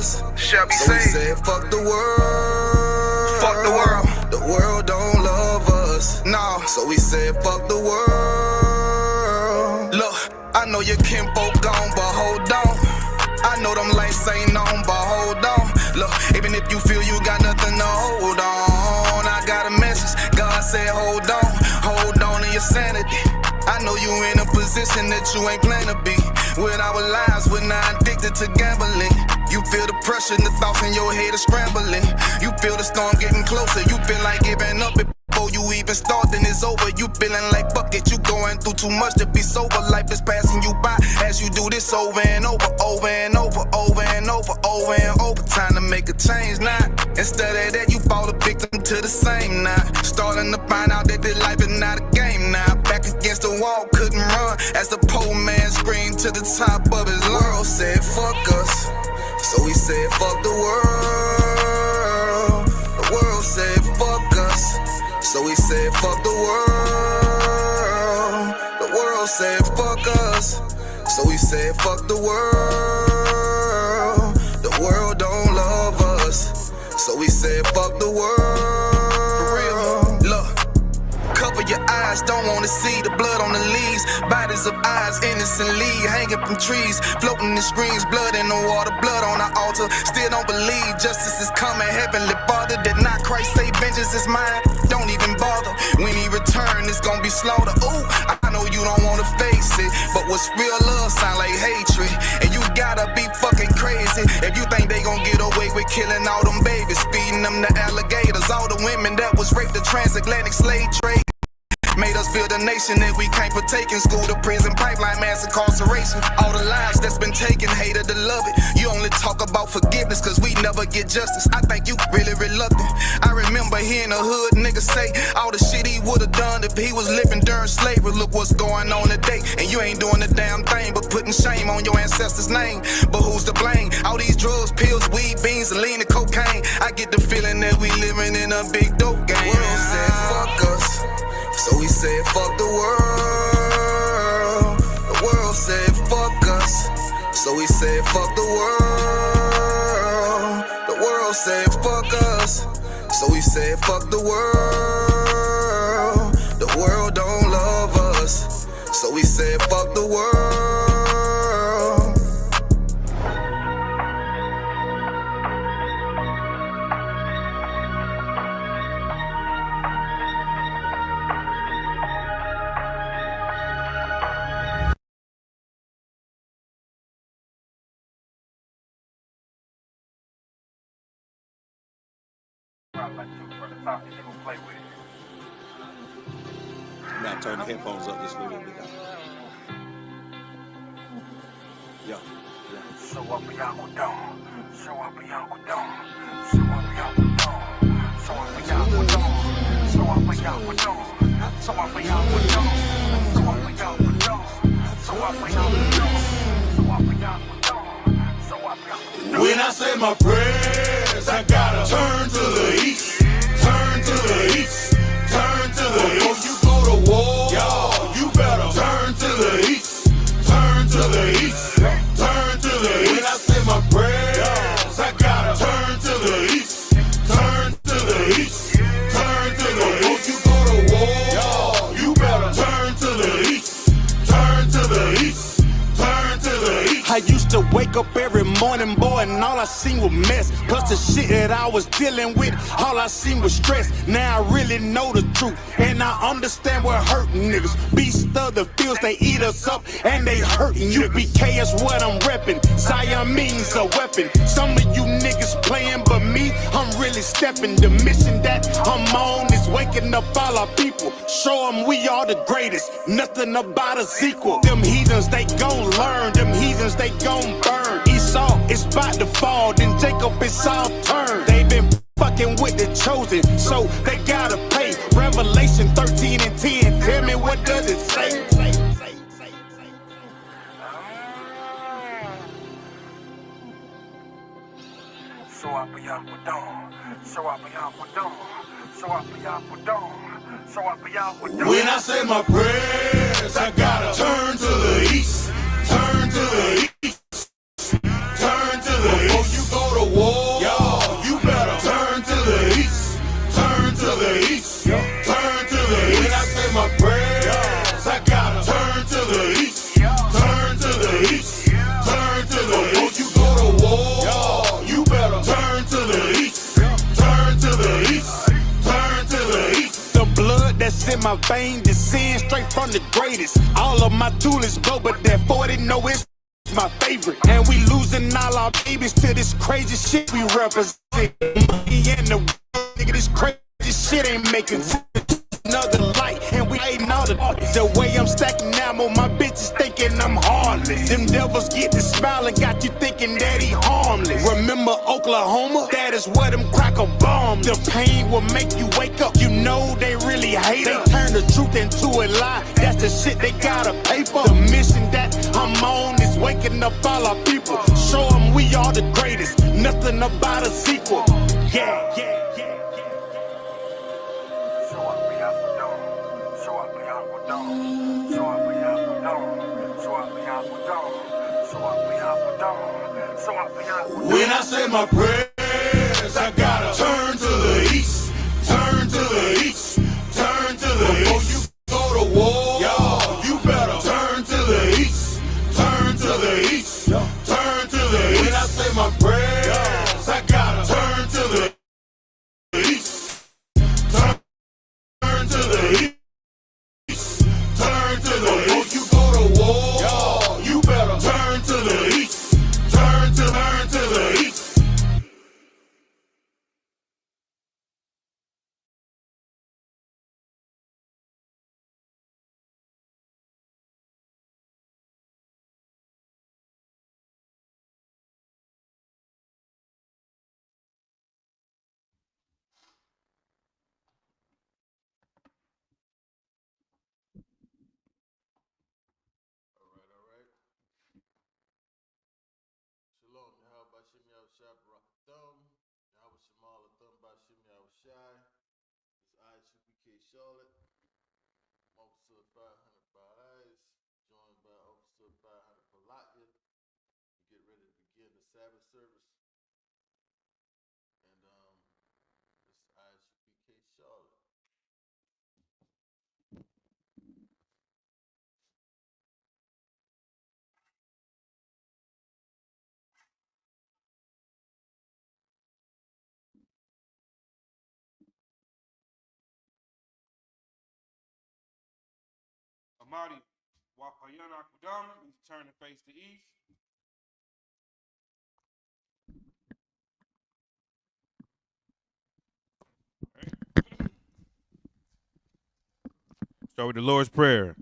us. Shall be saved. So we said, fuck the world. Fuck the world. The world don't love us. No. So we said, fuck the world. Look, I know your kinfolk gone, but hold on. I know them lights ain't on, but hold on. Look, even if you feel you got nothing to hold on, I got a message. God said, hold on to your sanity. I know you in a position that you ain't planned to be. With our lives, we're not addicted to gambling. You feel the pressure and the thoughts in your head are scrambling. You feel the storm getting closer. You feel like giving up before you even start, then it's over. You feeling like fuck it. You going through too much to be sober. Life is passing you by as you do this over and over, over and over, over and over, over and over. Time to make a change now. Instead of that, you fall a victim to the same now. Starting to find out that this life is not a game now. Back against the wall, couldn't run as the poor man screamed to the top of his world. Said fuck us, so we said fuck the world. The world said fuck us, so we said fuck the world. The world said fuck us, so we said fuck the world. The world don't love us, so we said fuck the world. For real, look. Cover your eyes, don't wanna see the blood on the leaves. Bodies of eyes innocently hanging from trees, floating in screens, blood in the water, blood on the altar. Still don't believe justice is coming. Heavenly Father, did not Christ say vengeance is mine? Don't even bother. When he return, it's gonna be slaughter. Ooh, I know you don't wanna face it, but what's real love sound like hatred. And you gotta be fucking crazy if you think they gon' get away with killing all them babies, feeding them to alligators. All the women that was raped, the transatlantic slave trade made us build a nation that we can't partake in. School to prison, pipeline, mass incarceration. All the lives that's been taken, hated to love it. You only talk about forgiveness cause we never get justice. I think you really reluctant. I remember hearing a hood nigga say all the shit he would've done if he was living during slavery. Look what's going on today, and you ain't doing a damn thing but putting shame on your ancestors' name. But who's to blame? All these drugs, pills, weed, beans, and lean and cocaine. I get the feeling that we living in a big dope game. The world said fuck us, so we said fuck the world. The world said fuck us, so we said fuck the world. The world said fuck us, so we said fuck the world. The world don't love us, so we said fuck the world. Now turn the headphones up just a little bit. Yeah. So up for y'all down. So up for y'all down. So up for y'all down. So up for y'all down. So up for y'all down. So up for y'all down. So up for y'all down. So up for y'all down. So up for y'all down. So up for y'all. When I say my prayers, I gotta turn to the east. Turn to the east. Turn to the east. Before you go to war, y'all, you better turn to the east. Turn to the east. Turn to the east. When I say my prayers, I gotta turn to the east. Turn to the east. Turn to the east. Before you go to war, y'all, you better turn to the east. Turn to the east. Turn to the east. I used to wake up every morning, boy, and all I seen was mess. Plus the shit that I was dealing with, all I seen was stress. Now I really know the truth, and I understand what hurting niggas. Beast of the fields, they eat us up, and they hurting you. UBK is what I'm reppin', Siamese a weapon. Some of you niggas playing, but me, I'm really stepping. The mission that I'm on is waking up all our people. Show them we are the greatest, nothing about a sequel. Them heathens, they gon' learn. Them heathens, they gon' burn. Esau is about to fall, then Jacob is all turned. They been fucking with the chosen, so they gotta pay. Revelation 13 and 10, tell me what does it say? So up for y'all down. So up for y'all down. So up for y'all down. So up for y'all down. When I say my prayers, I gotta turn to the east. Turn to the east. Turn to the east. Before you go to my veins, descend straight from the greatest. All of my tools blow, but that 40 know it's my favorite. And we losing all our babies to this crazy shit we represent. Money and the nigga, this crazy shit ain't making sense. Another light, and we ain't all the way I'm stacking ammo, my bitches thinking I'm heartless. Them devils get to smiling, got you thinking that he harmless. Remember Oklahoma? That is where them cracker bombs. The pain will make you wake up. You know they really hate it. They turn the truth into a lie. That's the shit they gotta pay for. The mission that I'm on is waking up all our people. Show them we are the greatest. Nothing about a sequel. Yeah. When I say my prayers, I gotta turn to the east, turn to the east, turn to the east. Before you go to war, y'all, you better turn to the east, turn to the east, turn to the east. When I say my prayers, I gotta turn to the east, turn to the east, turn to the east. Before you go to war, y'all, you better turn to the east. Turn to the east. Shalom, Yahweh Bashim Yahushua Barakathum, Yahweh Shemal Athum Bashim Yahushai. It's I, CPK Charlotte, Officer 500 Baez, joined by Officer 500 Palatya. We get ready to begin the Sabbath service. And it's I, CPK Charlotte. Amadi, Wapayana Kudam, he's turning to face the east. Right. Start with the Lord's Prayer.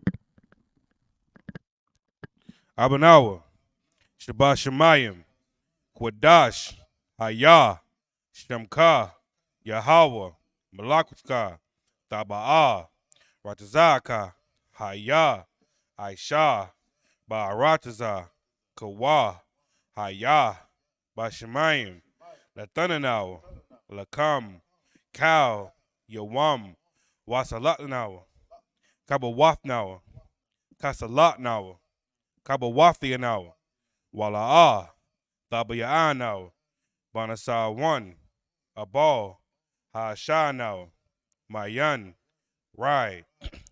Abanawa, Shabbat Shemayim, Kwadash, Hayah, Shemka, Yahweh, Malakutka, Taba'ah, Ratazaka, Hayah, Aisha, Ba'arataza, Kawa, Hayah, Bashemayim, Latananawa, Lakam, Kal, Yawam, Wasalatnawa, Kabawafnawa, Kasalatnawa, Kabawafianawa, Wala'ah, Thabaya'anawa, Banasa 1, Abal, Hashanawa, Mayan, Rai,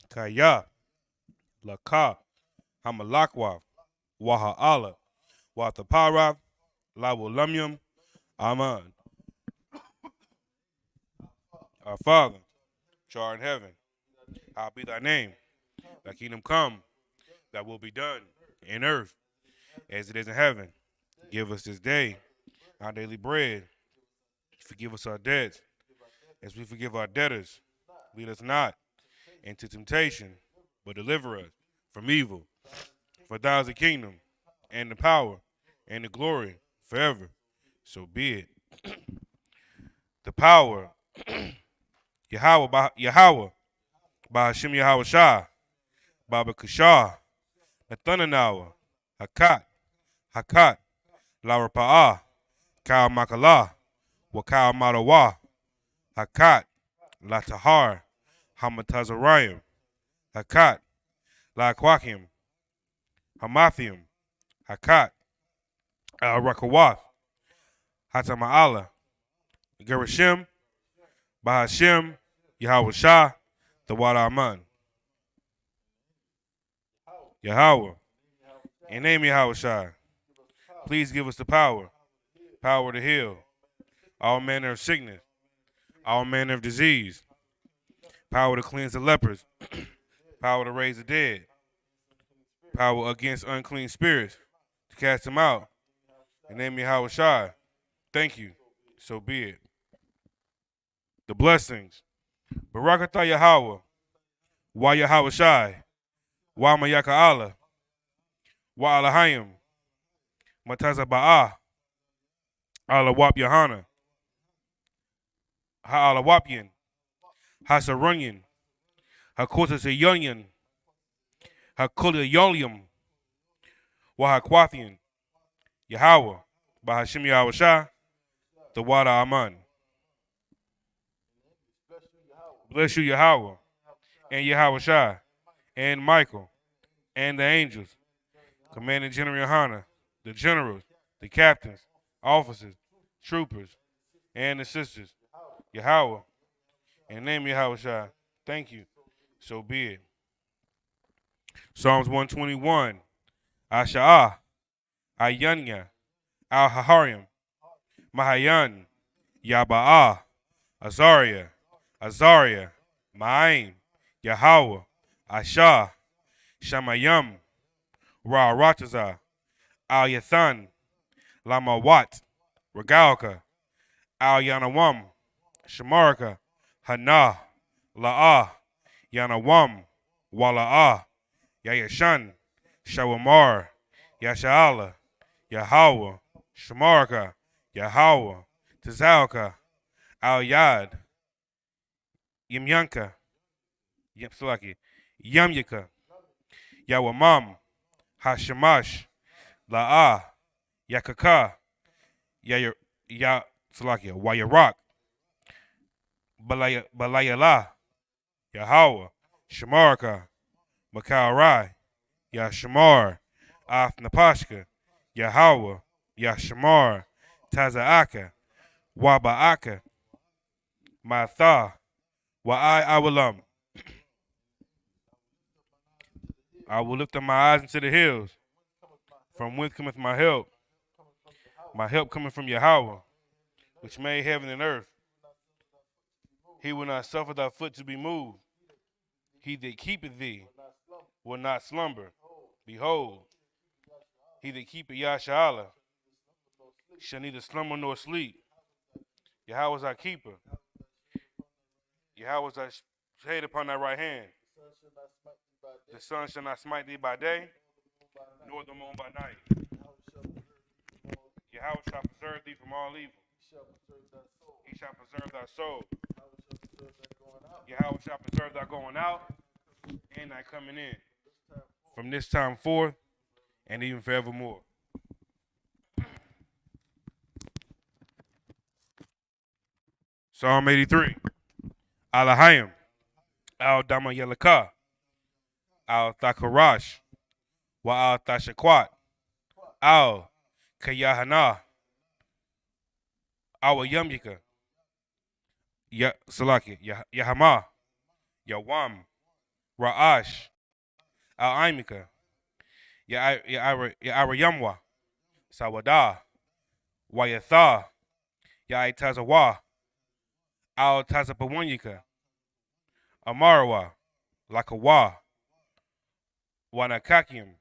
Kaya, Laka, Hamalakwa, Waha'ala, Wathapara, Lawulumyum, Aman. Our Father, which art in heaven, hallowed be thy name. Thy kingdom come, thy will be done in earth as it is in heaven. Give us this day our daily bread. Forgive us our debts as we forgive our debtors. Lead us not into temptation, but deliver us from evil. For thou is the kingdom, and the power, and the glory, forever. So be it. The power, Yahweh, by Hashem Yahweh Shah, Baba Kashah, Nathanawa, Hakat, Lara Pa'ah, Kal Makalah, Wakal Madawa, Hakat, La Tahar, Hamatazarayim, Hakat, La Kwakim, Hamathium, Hakat, Al Rakawath, Hatama'ala, Gerashim, Bahashem, Yahweh Shah, the Wada Aman. Yahweh, in name Yahweh Shah, please give us the power to heal all manner of sickness, all manner of disease, Power to cleanse the lepers. Power to raise the dead. Power against unclean spirits. To cast them out. In the name of Yahweh Shai. Thank you. So be it. The blessings. Barakatah Yahweh. Wa Yahweh Shai. Wa Mayaka Allah. Wa Alahayim. Mataza Ba'ah. Allah Wap Yahana. Ha Allah Wapyan. Ha Sarunyan. Ha Kota Sayunyan. Ha Kota Yolium. Wa Ha Kwathian. Yahweh. Bahashim Yahweh Shai. The Wada Aman. Bless you, Yahweh, and Yahweh Shai, and Michael, and the angels, Commanding General Yohana, the generals, the captains, officers, troopers, and the sisters, Yahweh, and name Yahweh Shai. Thank you. So be it. Psalms 121. Asha'ah, Ayanya, Al-Haharim, Mahayan, Yaba'ah, Azariah, Ma'aim, Yahweh, Ashah, Shamayam, Ra'aratazah, Al-Yathan, Lamawat, Regalka, Al-Yanawam, Shamarka, Hanah, La'ah, Yanawam, Wala'ah, Yayashan, Shawamar, Yasha'ala, Yahweh, Shamarka, Yahweh, Tazalka, Al-Yad, Yimyanka, Yamyaka, Yawamam, Hashemash, La'ah, Yakaka, Wayarak, Balayala, Yahweh, Shemarka, Makarai, Yashamar, Af Napashka, Yahweh, Yashamar, Tazaaka, Waba'aka, Matha, Wa'ai Awalam. I will lift up my eyes into the hills. From whence cometh my help? My help coming from Yahweh, which made heaven and earth. He will not suffer thy foot to be moved. He that keepeth thee will not slumber. Behold, he that keepeth Yasha'Allah shall neither slumber nor sleep. Yahweh is our keeper. Yahweh is our shade upon thy right hand. The sun shall not smite thee by day, nor the moon by night. Yahweh shall preserve thee from all evil. He shall preserve thy soul. Yahweh shall preserve thy going out and thy coming in, from this time forth and even forevermore. Psalm 83. Alahayim, Al-Dama Yelaka, Al-Thakarash, Wa Al-Thashakwat, Al-Kayahana, Al-Yamyika, Yahama, Yawam, Ra'ash, Al-Aimika, Ya'arayamwa, Sawada, Wayatha, Ya'itazawa, Al-Tazapawanyika, Amarawa, Lakawa, Wanakakim,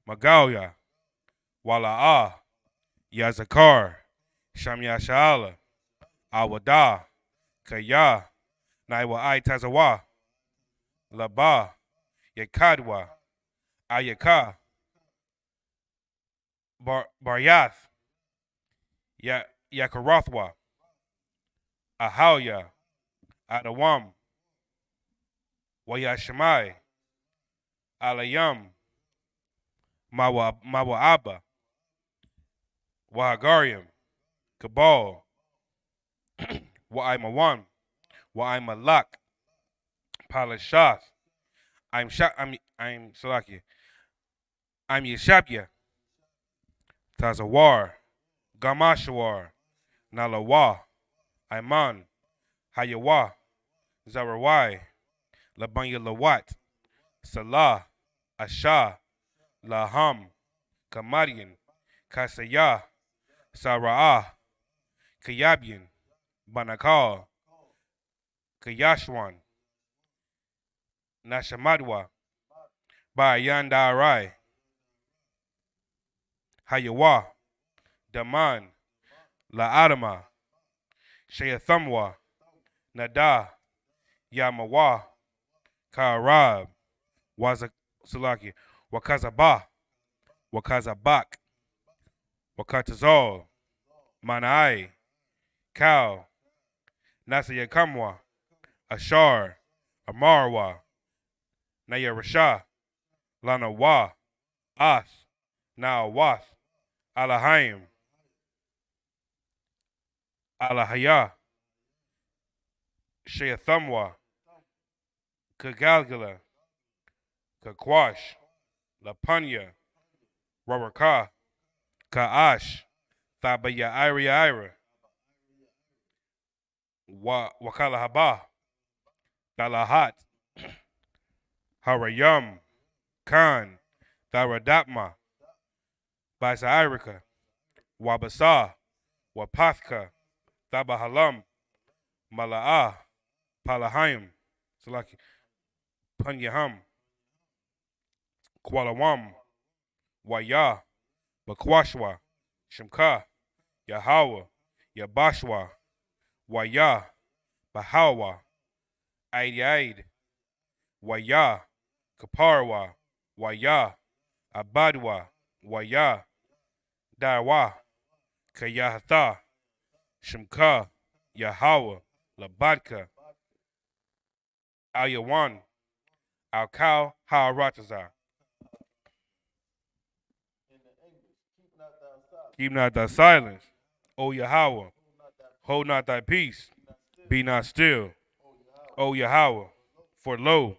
Magalia, Wala'ah, Yazakar, Shamyasha'ala, Awada, Kaya, Naiwa Tazawa, Laba, Yakadwa, Ayaka, Baryath, Yakarathwa, Ahawya, Adawam, Wayashemai, Alayam, Mawa'aba, Wahagariam, Kabal, Wa'aimawan, Wa'aimalak, Palashath, I'm Salaki, I'm Yeshabya, Tazawar, Gamashawar, Nalawa, Aiman, Hayawa, Zarawai, Labanya Lawat, Salah, Asha, Laham, Kamadian, Kasaya, Sara'ah, Kayabian, Banakal, Kayashwan, Nashamadwa, Bayandarai, Hayawa, Daman, La'adama, Shayathamwa, Nada, Yamawa, Karab, Salaki, Wakazaba, Wakazabak, Wakatazal, Manai, Kal, Nasayakamwa, Ashar, Amarwa, Nayarasha, Lanawa, As, Naawath, Alahaim, Alahaya, Sheathamwa, Kagalgala, Kakwash, Lapanya, Waraka, Kaash, Thabaya Ira, Wakalahaba, Dalahat, Harayam, Khan, Tharadatma, Basairika, Wabasa, Wapathka, Thabahalam, Mala'ah, Palahim, Salaki, Punyaham, Kualawam, Waya, Bakwashwa, Shimka, Yahawa, Yabashwa, Waya, Bahawa, Aid, Waya, Kaparwa, Waya, Abadwa, Waya, Dawa, Kayahatha, Shimka, Yahawa, Labadka, Ayawan, Alkal, Haaratazar. Keep not thy silence, O Yahweh. Hold not thy peace. Be not still, O Yahweh. For lo,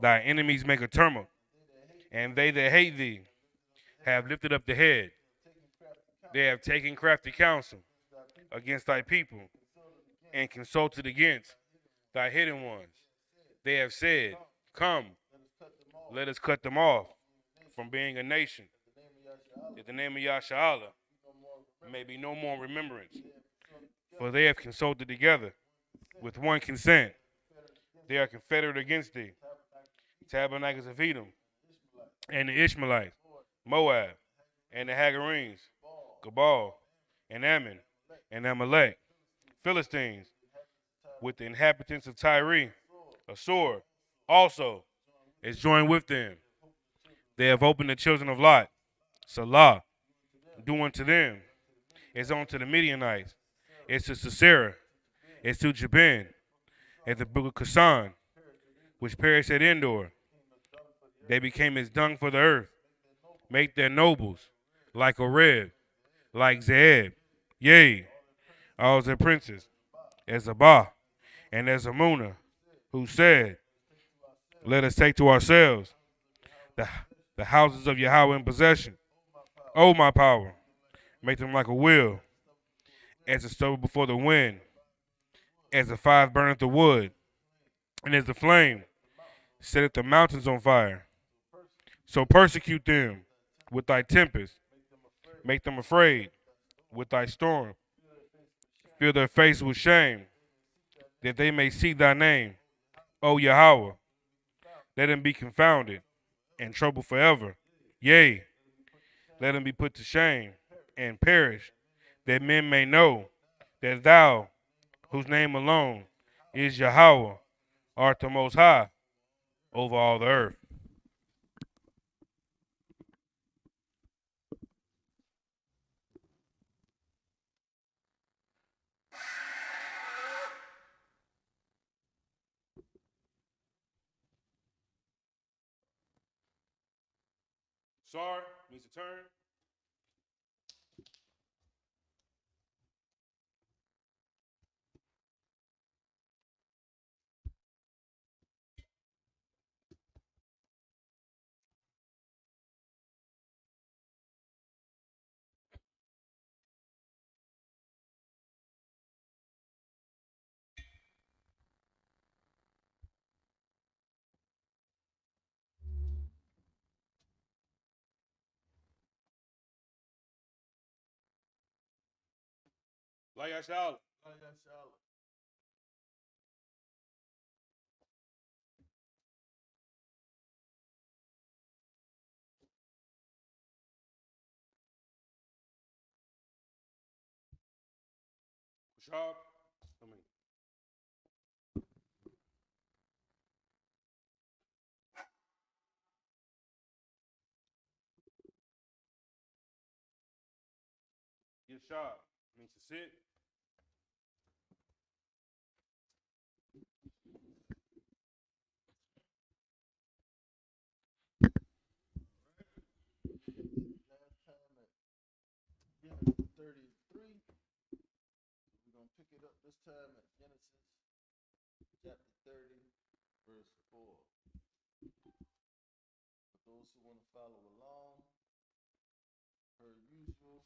thy enemies make a tumult, and they that hate thee have lifted up the head. They have taken crafty counsel against thy people, and consulted against thy hidden ones. They have said, Come, let us cut them off from being a nation, that the name of Yasha may be no more remembrance. For they have consulted together with one consent. They are confederate against thee, tabernacles of Edom, and the Ishmaelites, Moab, and the Hagarenes, Gabal, and Ammon, and Amalek, Philistines, with the inhabitants of Tyre, Assur, also is joined with them. They have opened the children of Lot, Salah, do unto them, as unto the Midianites, as to Sisera, as to Jabin, at the brook of Kasan, which perished at Endor. They became as dung for the earth. Make their nobles like Oreb, like Zeeb, yea, all their princes, as Abah, and as Amunah, who said, Let us take to ourselves the houses of Yahweh in possession. O my power, make them like a wheel, as the stubble before the wind, as the fire burneth the wood, and as the flame setteth the mountains on fire. So persecute them with thy tempest, make them afraid with thy storm. Fill their face with shame, that they may seek thy name, O Yahweh. Let them be confounded and troubled forever. Yea, let them be put to shame and perish, that men may know that thou, whose name alone is Yahweh, art the most high over all the earth. Sorry, means to turn. Like I shall. sharp. I mean, get sharp means to sit. Last time at Genesis 33. We're going to pick it up this time at Genesis chapter 30, verse 4. For those who want to follow along, per usual,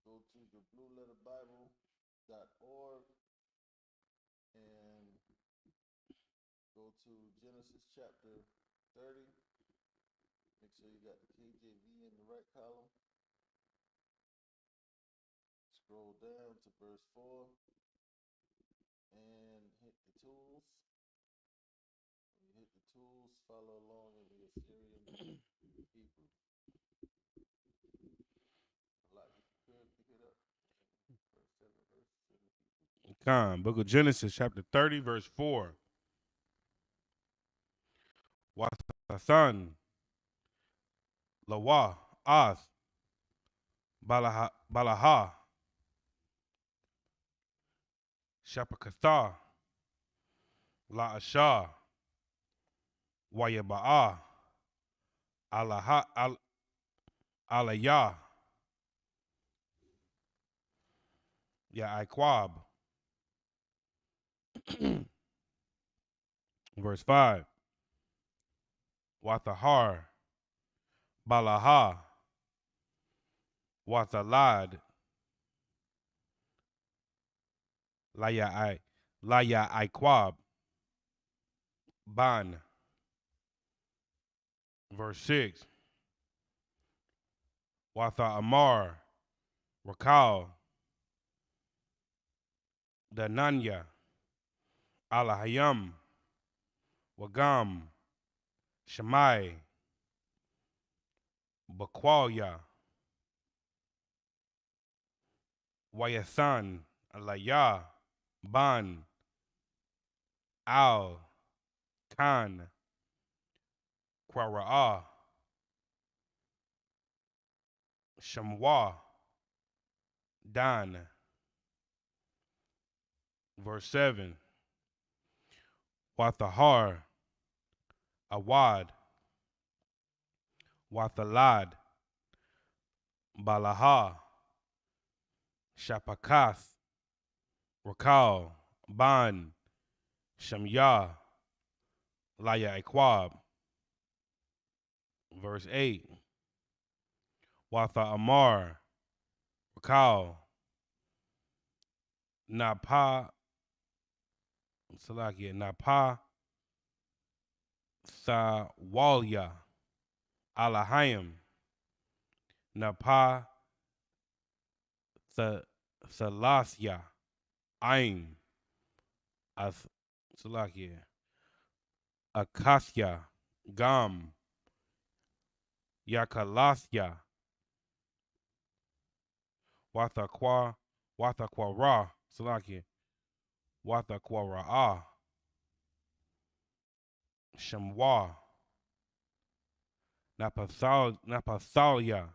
go to the blueletterbible.org and go to Genesis chapter 30. Make sure you got the KJV in the right column. Scroll down to verse 4 and hit the tools. When you hit the tools, follow along in the Assyrian Hebrew. Like if you could pick it up. Verse 7 verses in the Hebrew. Con, Book of Genesis, chapter 30, verse 4. Wasasan, Lawa, As, Balaha, Shapakatha, La Asha, Wayaba'a, Alaya, Yaiquab. Verse 5. Wathahar, Balaha, Wathalad, Laya Aiquab, Ban. Verse 6. Watha Amar, Rakal, Dananya, Alahayam, Wagam, Shemai, Bakwalya, Wayasan, Alaya, Ban, Al, Khan, Quara'a, Shamwa, Dan. Verse 7. Wathahar, Awad, Wathalad, Balaha, Shapakas, Rakal, Ban, Shamya, Laya Equab. Verse 8. Watha Amar, Rakal, Napa, Salakia, Napa, Sawalya, Alahayim, Napa, Salasya, Ain, Salakia, Akasya, Gam, Yakalasya, Wathaqua Ra, Salakia, Wathaqua Shamwa, Napathalia.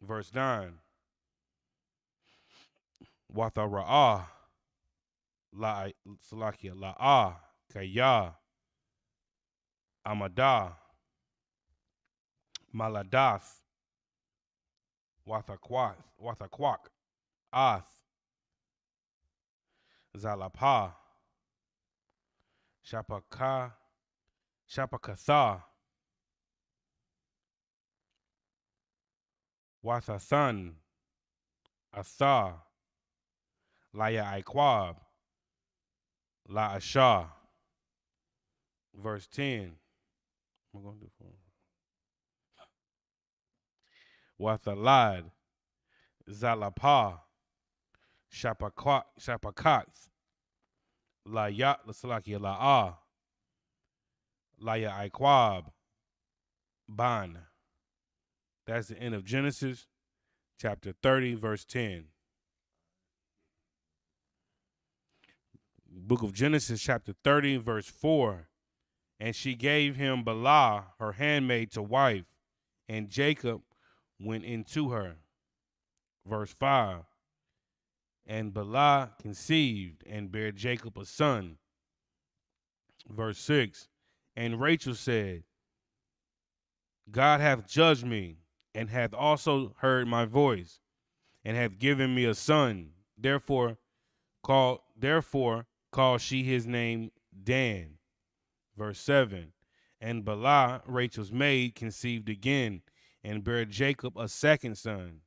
Verse 9. Wathara'ah, Salakia, La'ah, Kaya, Amadah, Maladas, Wathaquak, Ath, Zalapah, Shapakatha, Wathasan, Asa, Laya Aiquab, La Asha. Verse 10. What am I going to do for Wathalad, Zalapah, Shapakat, Laya, Salakia, La'ah, Laya Aiquab, Ban. That's the end of Genesis chapter 30, verse 10. Book of Genesis, chapter 30, verse 4. And she gave him Bilhah, her handmaid, to wife, and Jacob went into her. Verse 5. And Bilhah conceived and bare Jacob a son. Verse 6. And Rachel said, God hath judged me, and hath also heard my voice, and hath given me a son. Therefore called she his name Dan. Verse 7. And Bilhah, Rachel's maid, conceived again, and bare Jacob a second son.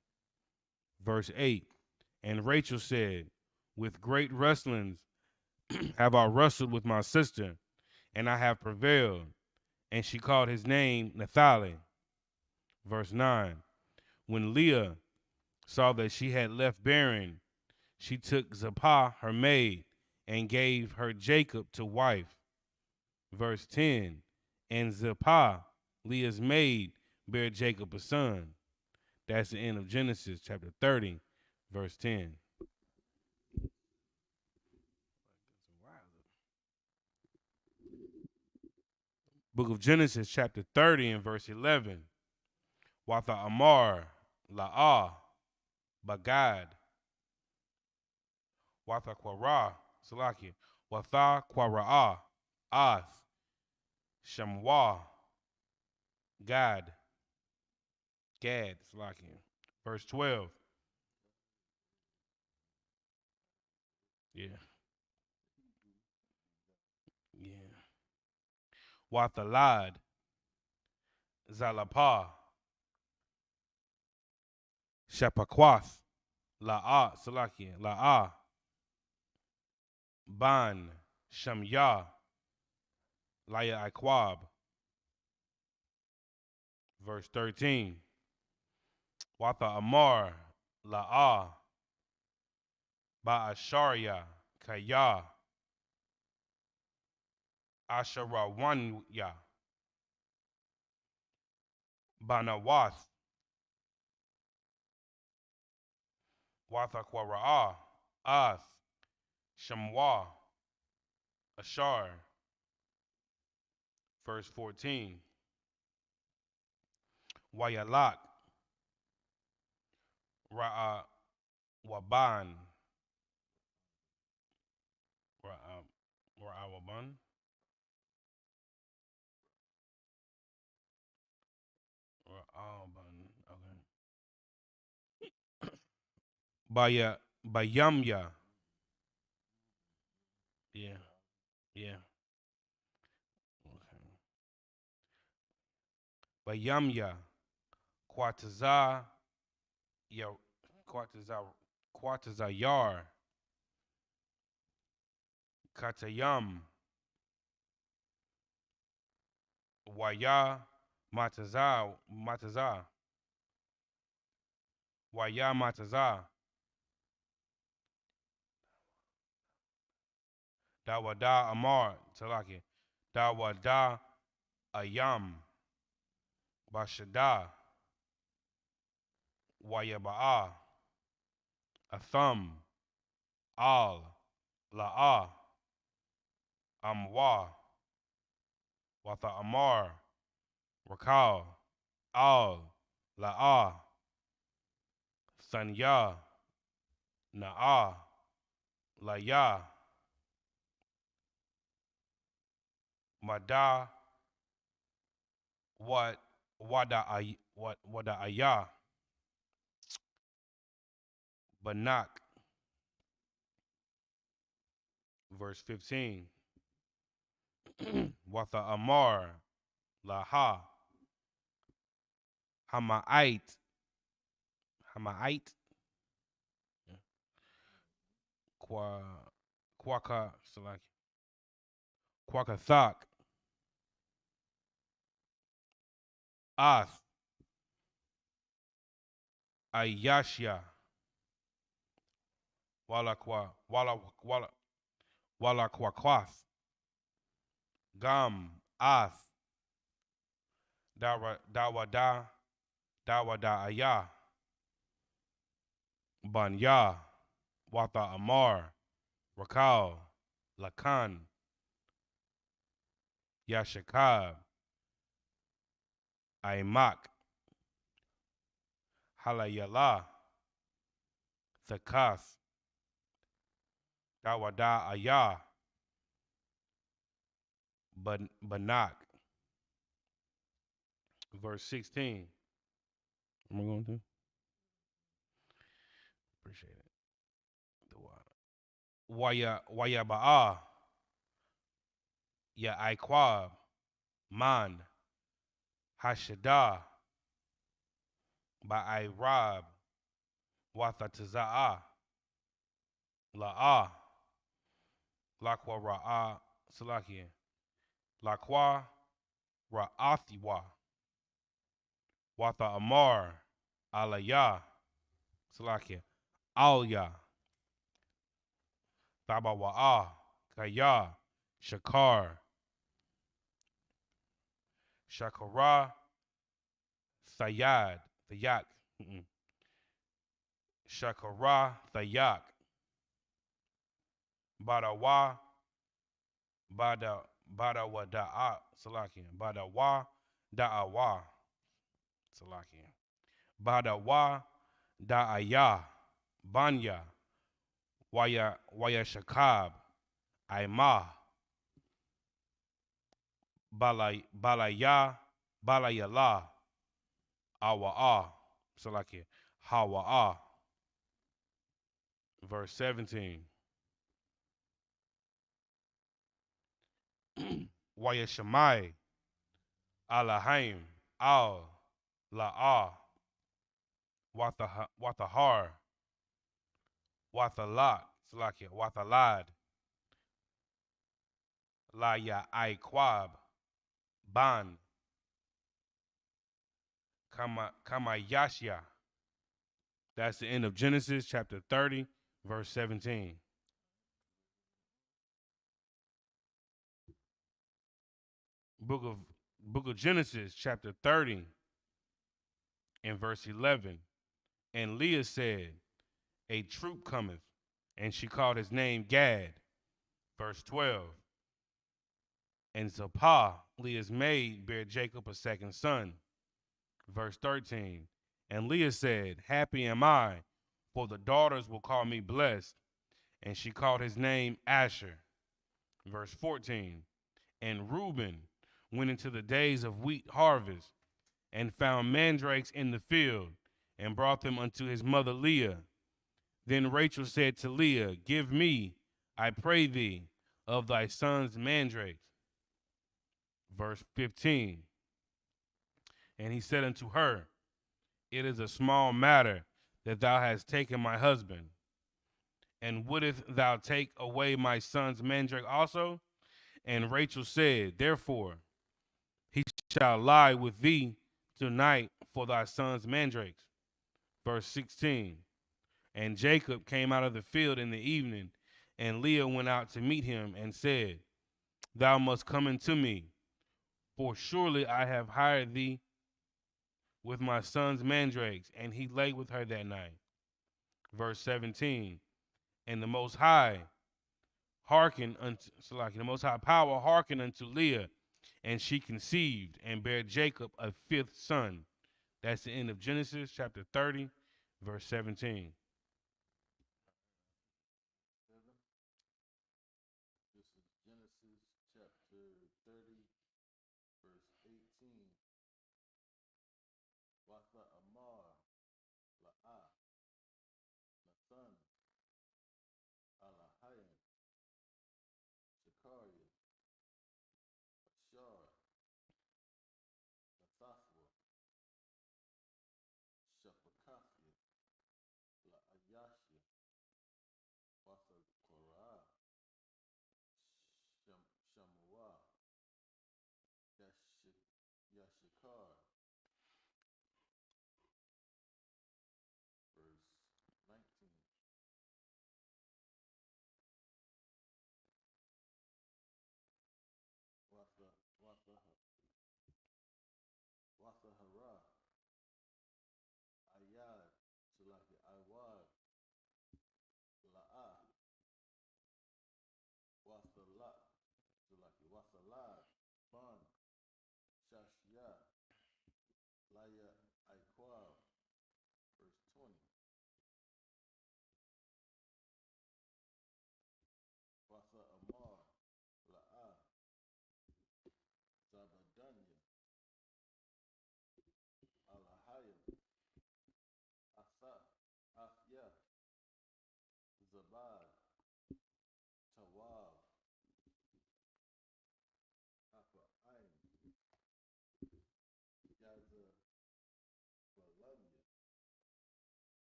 Verse 8. And Rachel said, with great wrestlings have I wrestled with my sister, and I have prevailed. And she called his name Naphtali. Verse 9. When Leah saw that she had left bearing, she took Zilpah, her maid, and gave her Jacob to wife. Verse 10. And Zilpah, Leah's maid, bare Jacob a son. That's the end of Genesis chapter 30, verse 10. Book of Genesis chapter 30 and verse 11. Watha Amar, La'ah, Bagad, Watha Quara, Salaki, Watha Quara'ah, Ath, Shamwa, Gad, Salaki. Verse 12. Yeah. Yeah. Wathalad, Zalapah, Shapakwath, La'ah, Salaki, La'ah, Ban, Shamya, Laya Iquab. Verse 13. Watha Amar, La'ah, Ba'asharya, Kaya, Asharawanya, Banawath, Watha Quara'ah, Ath, Shamwa, Ashar. Verse 14. Wayalak, Ra'a Waban, Ra'a Waban, Ra'a Waban, okay. Bayamya, yeah, yeah, okay. Bayamya, Quataza, ya, Quatazayar, Katayam, Waya, Mataza, Waya Mataza, Dawada Amar, Talaki, Dawada Ayam, Bashada, Wayaba'a, Atham, Al, La'a, Amwa, Watha Amar, Rakal, Al, La'a, Thanya, Na'a, Laya, Mada, Wada Aya, Banak. Verse 15. Watha Amar, Laha, Hama'ite, Quaka, Salaki, Quakathak, Ath, Ayashya, Wala Quakwath, Gam, Ath, Dawada Aya, Banya, Watha Amar, Rakal, Lakan, Yashakab, Aimak, Halayala, Thakath, Dawada Ayah, Banak. Verse 16. Am I going to? Appreciate it. The Waya Ba'a, Ya Aikwab, Man, Hashada, Ba'ai Rab, Wathataza'a, La'a, Lakwa Ra'a, Salakia, Lakwa Ra'athiwa, Watha Amar, Alaya, Salakia, Alya, Tabawa'a, Kaya, Shakar, Shakara, Thayad, Thayak, Shakara, Thayak, Badawa, Badawada'a, Salakia, Badawa, Da'awa, Salakia, Badawa, Da'aya, Banya, Waya Shakab, Aima, Balaya, Balayala, Awa'a, Salakia, Hawa'a. Verse 17. Wayashamai, Alahaim, Al, La'a, Wathahar, Wathalat, Salakia, Wathalad, Laya Aikwab, Ban, Kamayashya. That's the end of Genesis chapter 30, verse 17. Book of Genesis chapter 30 and verse 11. And Leah said, a troop cometh, and she called his name Gad. Verse 12. And Zilpah, Leah's maid, bare Jacob a second son. Verse 13. And Leah said, happy am I, for the daughters will call me blessed. And she called his name Asher. Verse 14. And Reuben went into the days of wheat harvest, and found mandrakes in the field, and brought them unto his mother Leah. Then Rachel said to Leah, give me, I pray thee, of thy son's mandrakes. Verse 15. And he said unto her, it is a small matter that thou hast taken my husband. And wouldest thou take away my son's mandrake also? And Rachel said, therefore, he shall lie with thee tonight for thy son's mandrakes. Verse 16. And Jacob came out of the field in the evening, and Leah went out to meet him and said, thou must come into me, for surely I have hired thee with my son's mandrakes. And he lay with her that night. Verse 17. And the Most High hearkened unto, so like the Most High power hearkened unto Leah, and she conceived and bare Jacob a fifth son. That's the end of Genesis chapter 30, verse 17. This is Genesis chapter 30, verse 18. Watha Amar, La'a, Nathan, Alahayim, Shakaria, Ashar, Nathafwa, Shapakathia,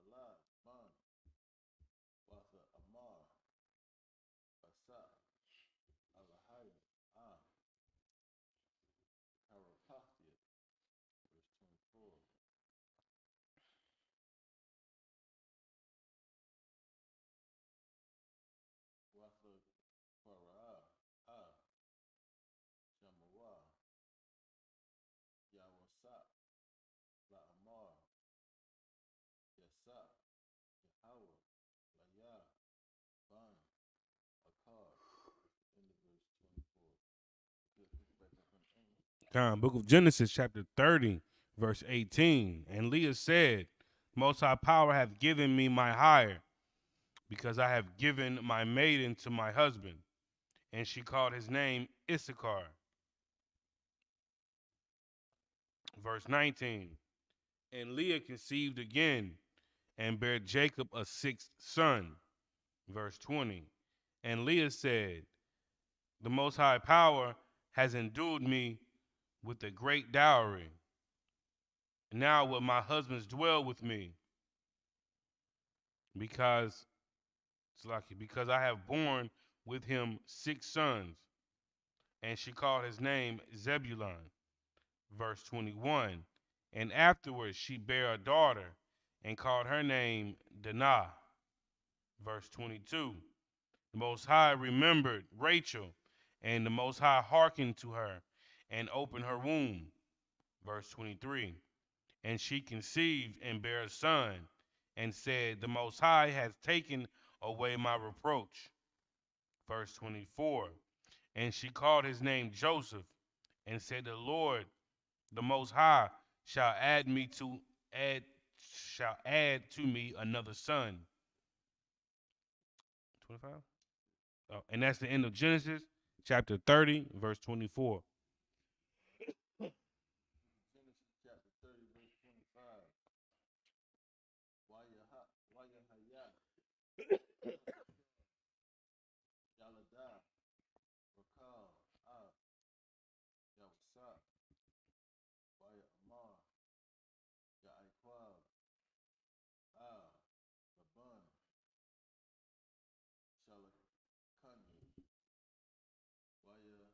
Allah, Man, Wasa Amar, Asa, Alahaya, Karapathia, verse 24. Wasa Para, Jamawa, Yawasa, La Amar, Yasa, Yahweh, Laya, Ban, Akar, end of verse 24. Good, pick it back up in English. Book of Genesis, chapter 30, verse 18. And Leah said, Most High Power hath given me my hire, because I have given my maiden to my husband. And she called his name Issachar. Verse 19. And Leah conceived again and bare Jacob a sixth son. Verse 20. And Leah said, The Most High Power has endued me with a great dowry. Now will my husbands dwell with me, because it's lucky, because I have borne with him six sons. And she called his name Zebulun. Verse 21. And afterwards she bare a daughter and called her name Dinah. Verse 22. The Most High remembered Rachel, and the Most High hearkened to her and opened her womb. Verse 23. And she conceived and bare a son, and said, The Most High has taken away my reproach. Verse 24. And she called his name Joseph, and said, The Lord, the Most High, shall add to me another son. 25. Oh, and that's the end of Genesis, chapter 30, verse 24. Genesis chapter 30, verse 25. Wayahaya, Yalada, Rakal, Yawasa, Waya Amar, Yaikwab, Laban, Shalakanya, Waya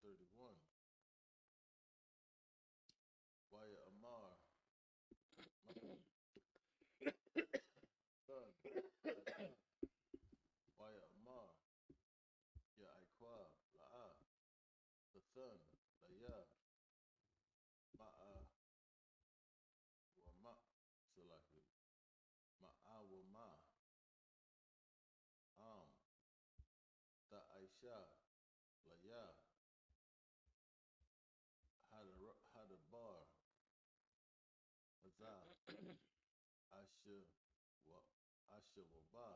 31. Waya Amar. Son. Waya Amar. Ya Aikwa. La'a. The son. Laya. Ma'a. Wama. Salaki. Ma'a Wama. Da Aisha. Laya. Hadabar. Hazah. Asha. Asha Waba.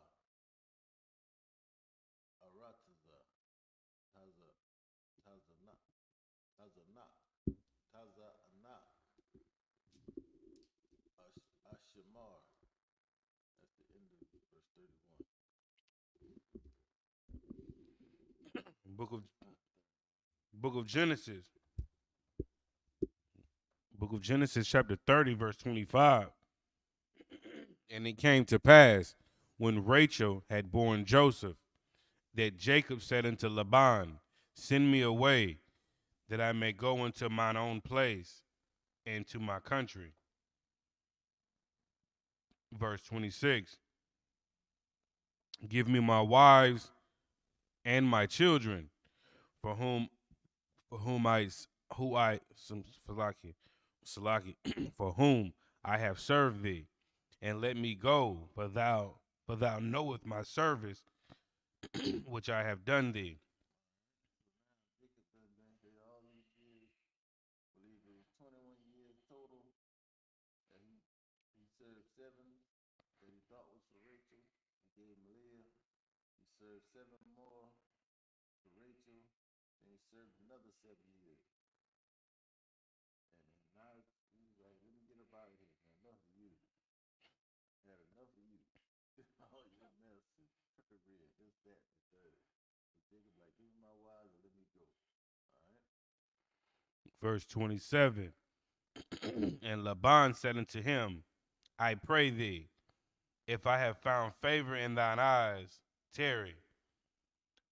Arataza. Taza. Tazana. Tazana. Tazana. Ashamar. That's the end of verse 31. Book of Genesis. Book of Genesis, chapter 30, verse 25. And it came to pass, when Rachel had borne Joseph, that Jacob said unto Laban, Send me away, that I may go into mine own place and to my country. Verse 26. Give me my wives and my children, for whom for whom I have served thee, and let me go, for thou knowest my service which I have done thee. Jacob done been here all these years. I believe it was 21 years total. That he served 7 that he thought was for Rachel. He gave him Leah. He served 7 more for Rachel. And he served another 7 years. And now he's like, let me get up out of here. I had enough of you. I had enough of you. All your mess is career, this, that, and the third. So Jacob like, give me my wives and let me go. All right. Verse 27. And Laban said unto him, I pray thee, if I have found favor in thine eyes, tarry.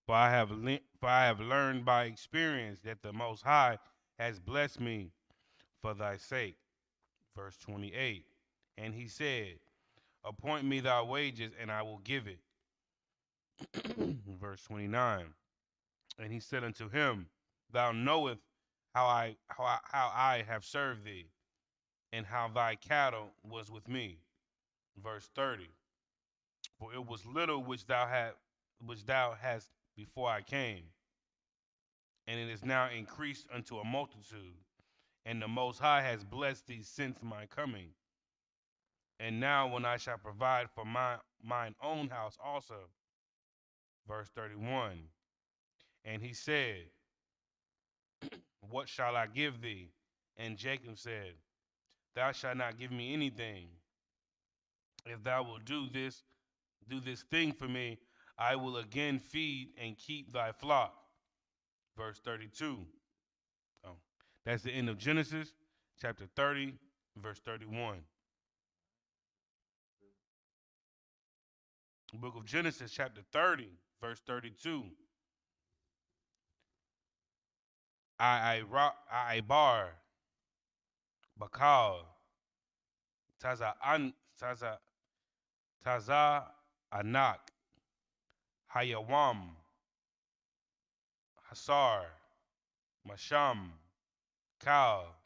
For I have learned by experience that the Most High has blessed me for thy sake. Verse 28. And he said, Appoint me thy wages, and I will give it. Verse 29. And he said unto him, Thou knowest how I have served thee, and how thy cattle was with me. Verse 30. For it was little which thou hast before I came, and it is now increased unto a multitude, and the Most High has blessed thee since my coming. And now when I shall provide for mine own house also. Verse 31. And he said, What shall I give thee? And Jacob said, Thou shalt not give me anything. If thou wilt do this thing for me, I will again feed and keep thy flock. Verse 32. Oh, that's the end of Genesis, chapter 30, verse 31. Book of Genesis, chapter 30, verse 32. I bar, bakal, taza anak, hayawam, hasar, masham, kal,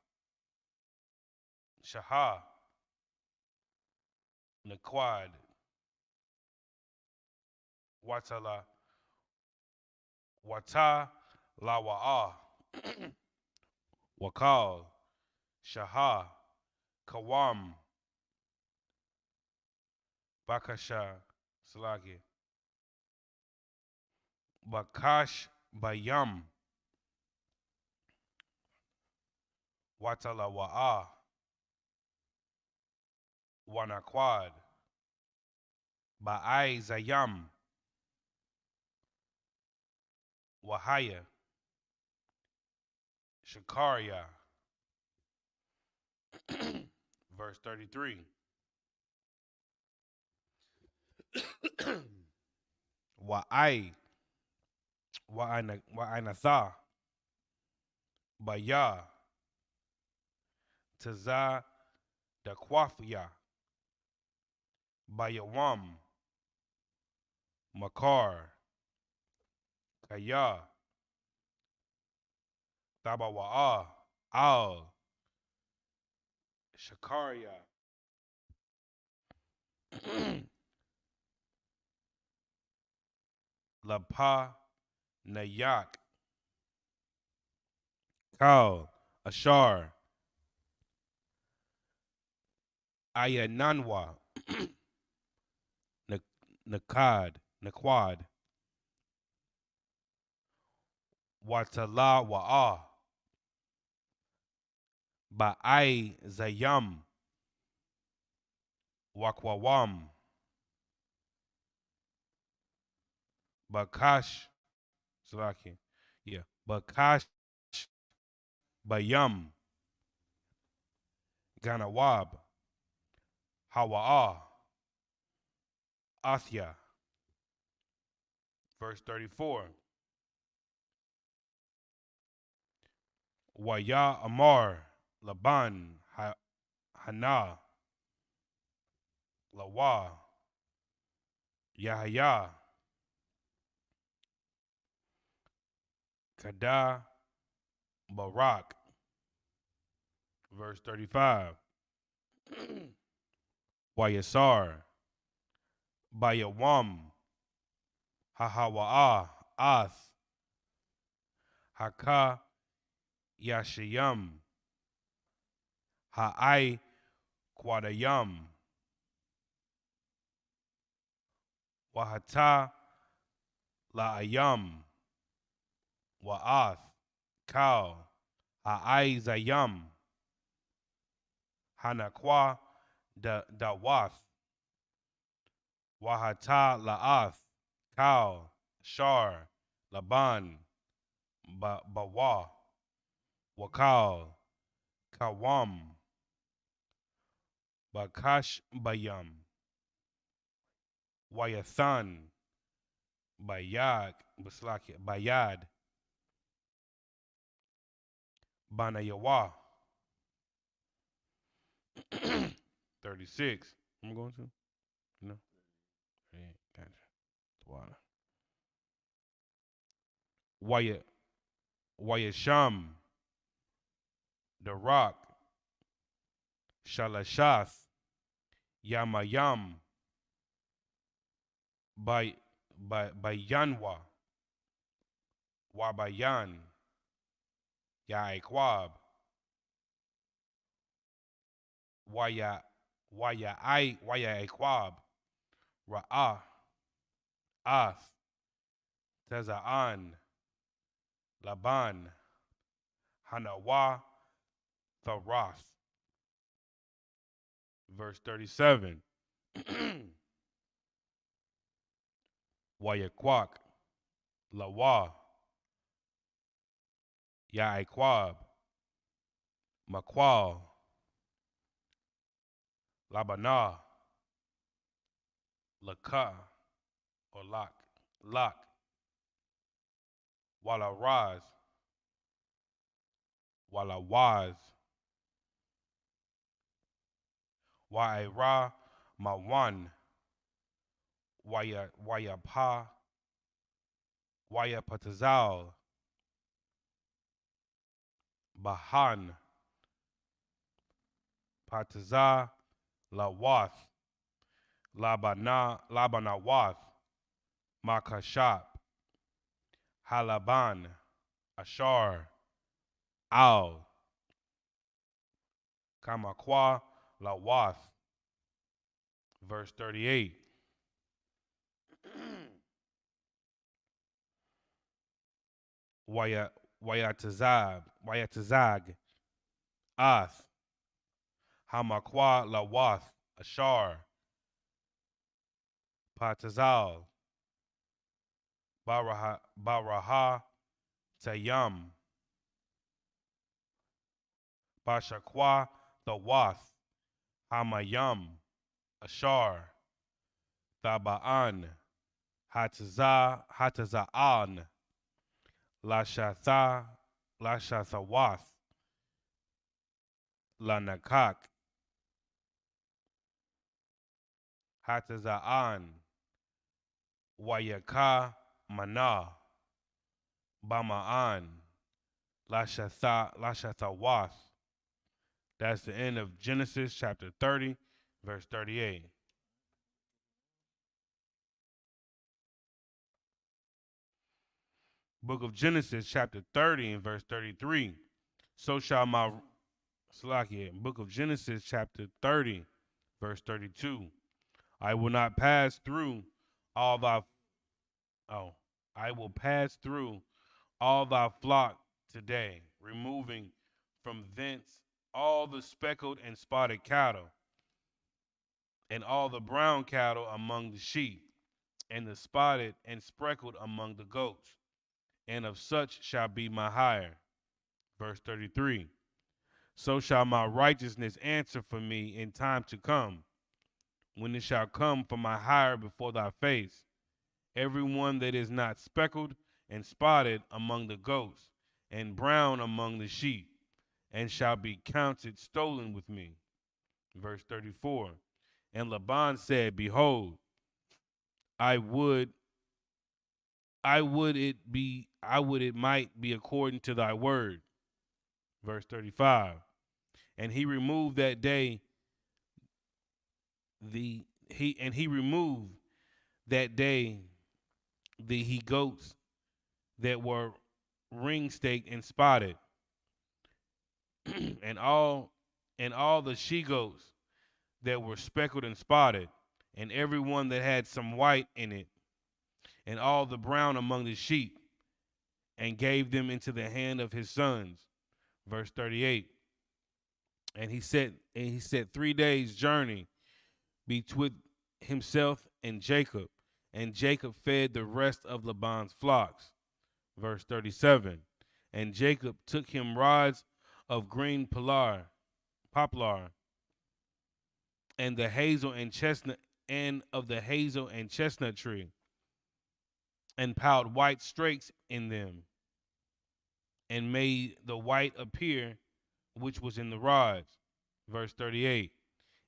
shaha, naquad, watala, wata, lawa'a, wakal, shaha, kawam, bakasha, salagi, bakash, bayam, watala wa'a, wanaquad, ba'ai zayam, wahaya, shakaria. Verse 33. Wa'ai natha, Baya, Taza da Kwafia, Bayawam, Makar, Kaya, Tabawa'a, Al, Shakaria, Lapa, Nayak, Kal, Ashar, Ayananwa, Nakwad, Watala Wa'a, Ba'ai Zayam, Wakwawam, Bakash, Salaki, yeah, Bakash, Bayam, Ganawab, Hawa'a, Athya. Verse 34. Waya Amar, Laban, Hana, Lawa, Yahya, Kada, Barak. Verse 35. Wayasar, Bayawam, Hahawa'a, Ath, Haka, Yashayam, Ha'ai, Kwadayam, Wahata, La'ayam, Wa'ath, Kal, Ha'ai Zayam, Hanakwa, Dawath, Wahata La'ath, Kal, Shar, Laban, Bawa, Wakal, Kawam, Bakash Bayam, Wayathan, Bayad, Bayad, Banayawa. 36. I'm going to? No? Yeah, gotcha. It's water. Wayasham, The Rock, Shalashath, Yamayam, Bayanwa, Wabayan, Yaekwab, Waya Ekwab, Ra'ah, Ath, Teza'an, Laban, Hanawa, Tharoth. Verse 37. Wayakwak, Lawa, Yaekwab, Makwal, Labanah, Laka, or Lak, Walaraz, Walawaz, Wa'era, Mawan, Wayapa, Wayapatazal, Bahan, Patazah, Lawath, Labanawath, Makashap, Halaban, Ashar, Al, Kamakwa, Lawath. Verse 38. Wayatazag, Ath, Hamakwa, Lawath, Ashar, Patazal, Baraha, Tayam, Bashakwa, Thawath, Hamayam, Ashar, Thaba'an, Hataza'an, Lashatha, Lashathawath, Lanakak, Hatazaan, Wayaka, Mana, Bama'an, Lashathawath. That's the end of Genesis chapter 30, verse 38. Book of Genesis chapter 30 and verse 33. So shall my Salakia, Book of Genesis chapter 30, verse 32. I will not pass through all thy oh, I will pass through all thy flock today, removing from thence all the speckled and spotted cattle, and all the brown cattle among the sheep, and the spotted and speckled among the goats, and of such shall be my hire. Verse 33. So shall my righteousness answer for me in time to come, when it shall come for my hire before thy face. Every one that is not speckled and spotted among the goats, and brown among the sheep, and shall be counted stolen with me. Verse 34. And Laban said, Behold, I would it might be according to thy word. Verse 35. And he removed that day he removed that day the he goats that were ring staked and spotted, and all the she goats that were speckled and spotted, and every one that had some white in it, and all the brown among the sheep, and gave them into the hand of his sons. Verse 38. And he said 3 days' journey between himself and Jacob fed the rest of Laban's flocks. Verse 37. And Jacob took him rods of green poplar, and the hazel and chestnut, and of the hazel and chestnut tree, and piled white strakes in them, and made the white appear which was in the rods. Verse 38.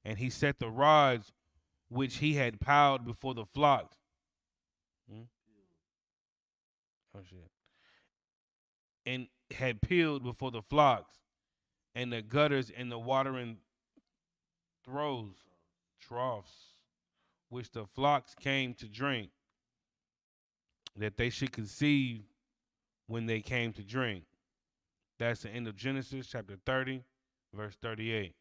And he set the rods which he had piled before the flocks. Oh shit. And had peeled before the flocks, and the gutters and the watering troughs, which the flocks came to drink, that they should conceive when they came to drink. That's the end of Genesis chapter 30, verse 38.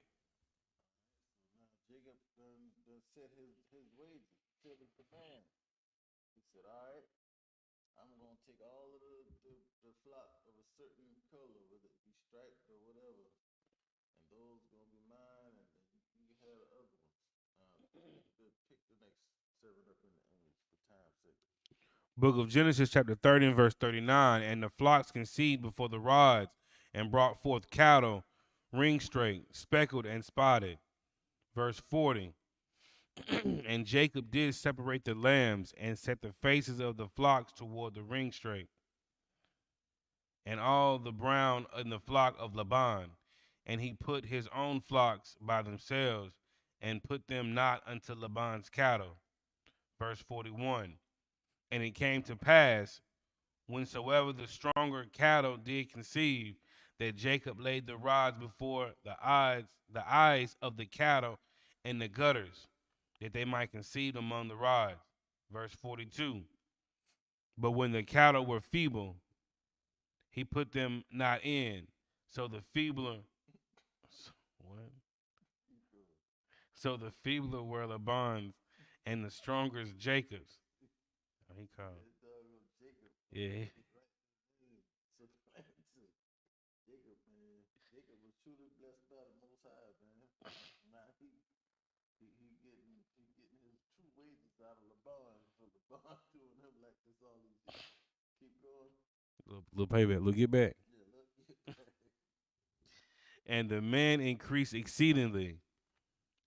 Now Jacob done set his wages, set his demand. He said, all right, I'm going to take all of the flock of a certain color, whether it be striped or whatever, and those are going to be mine, and you can have the other ones. Pick the next 7 up in the English for time's sake. Book of Genesis chapter 30 and verse 39. And the flocks conceived before the rods, and brought forth cattle, ring straight, speckled and spotted. Verse 40. And Jacob did separate the lambs, and set the faces of the flocks toward the ring straight, and all the brown in the flock of Laban. And he put his own flocks by themselves, and put them not unto Laban's cattle. Verse 41. And it came to pass, whensoever the stronger cattle did conceive, that Jacob laid the rods before the eyes of the cattle in the gutters, that they might conceive among the rods. Verse 42. But when the cattle were feeble, he put them not in. So the feebler what? So the feebler were Laban's, and the stronger Jacob's. Oh, he called. Jacob. Yeah. So Jacob, man, Jacob was truly blessed by the Most High, man. Now he getting his true wages out of Laban, so Laban doing him like this all these years. Keep going. Little payback. Look, get back. Yeah, look. And the man increased exceedingly,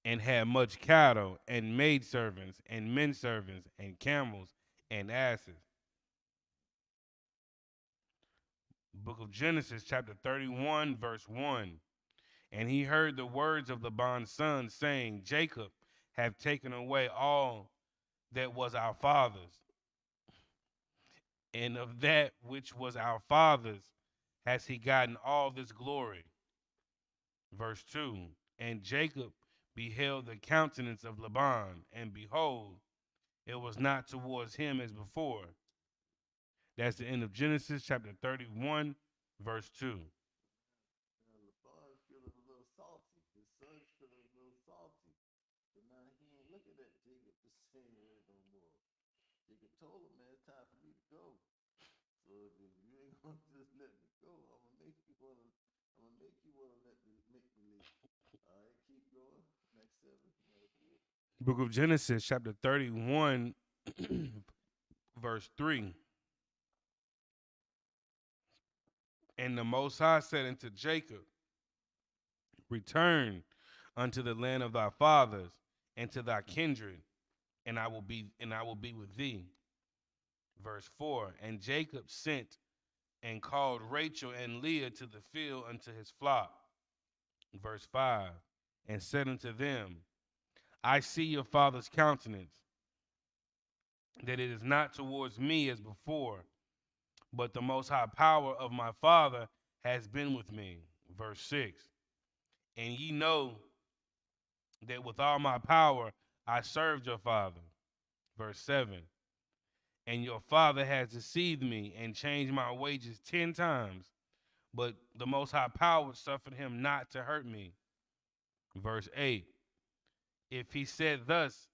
and had much cattle, and maidservants, and men servants, and camels, and asses. Book of Genesis, chapter 31, verse 1. And he heard the words of Laban's son, saying, Jacob have taken away all that was our father's, and of that which was our father's has he gotten all this glory. Verse 2. And Jacob beheld the countenance of Laban, and behold, it was not towards him as before. That's the end of Genesis chapter 31, verse 2. LeBron feeling a little salty. His son's feeling a little salty. So now he ain't looking at Jacob the same way no more. Jacob told him, man, it's time for me to go. So if you ain't gonna just let me go, I'm gonna make you wanna make me leave. All right, keep going. Next 7. Book of Genesis chapter 31, verse 3. And the Most High said unto Jacob, return unto the land of thy fathers and to thy kindred, and I will be with thee. Verse 4. And Jacob sent and called Rachel and Leah to the field unto his flock. Verse 5. And said unto them, I see your father's countenance, that it is not towards me as before, but the most high power of my father has been with me. Verse 6. And ye know that with all my power I served your father. Verse 7. And your father has deceived me and changed my wages 10 times, but the most high power suffered him not to hurt me. Verse 8. If he said thus,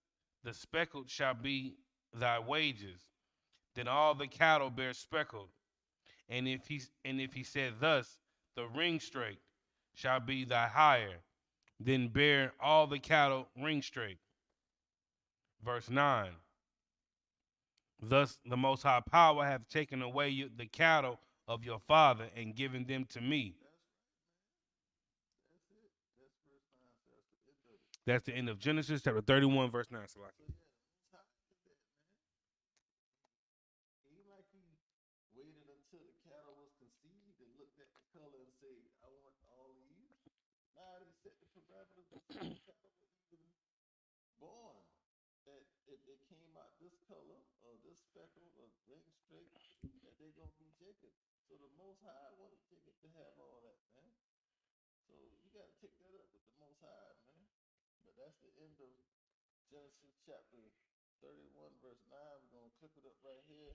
the speckled shall be thy wages, then all the cattle bear speckled. And if he said thus, the ring straight shall be thy hire, then bear all the cattle ring straight. Verse 9. Thus the Most High Power hath taken away the cattle of your father and given them to me. That's the end of Genesis chapter 31, verse 9. Salaki. Waited until the cattle was conceived and looked at the color and said, I want all these. Now they set the parameters before the cattle was even born. That it came out this color or this speckle or ring straight, that they're going to be Jacob. So the Most High wanted Jacob to have all that, man. So you got to take that up with the Most High, man. But that's the end of Genesis chapter 31, verse 9. We're going to clip it up right here.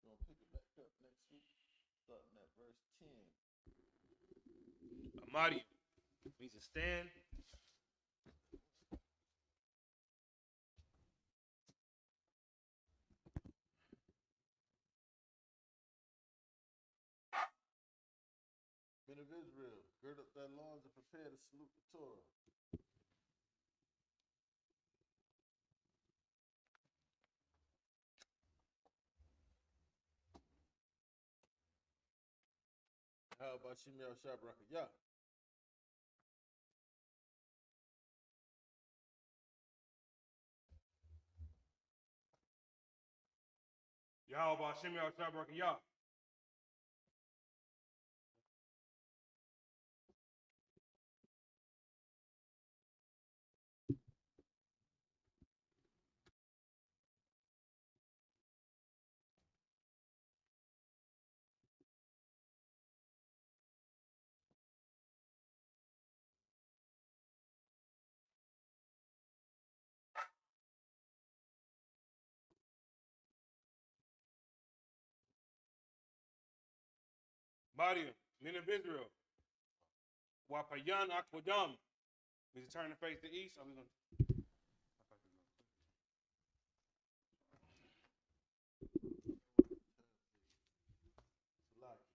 We're going to pick it back up next week, starting at verse 10. Amadi needs to stand. Men of Israel, gird up thy loins and prepare to salute the Torah. How about Shimei Shabraka? Yeah. Yahweh Shimei Shabarakiyah. Body, men of Israel. Wapayan Akwadam. Needs to turn to face the east. Are we going to?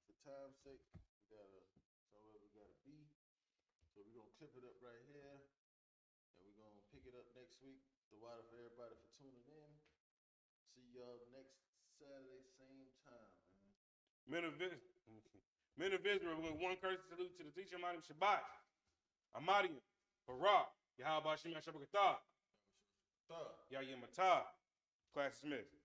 For time's sake, we gotta somewhere we gotta be. So we're gonna clip it up right here, and we're gonna pick it up next week. The water for everybody for tuning in. See y'all next Saturday, same time, man. Men of Israel, with one courtesy salute to the teacher, Amadim Shabbat, Amadim, Barak, Yahweh Shimei Shabbat, Yahya Matah, class dismissed.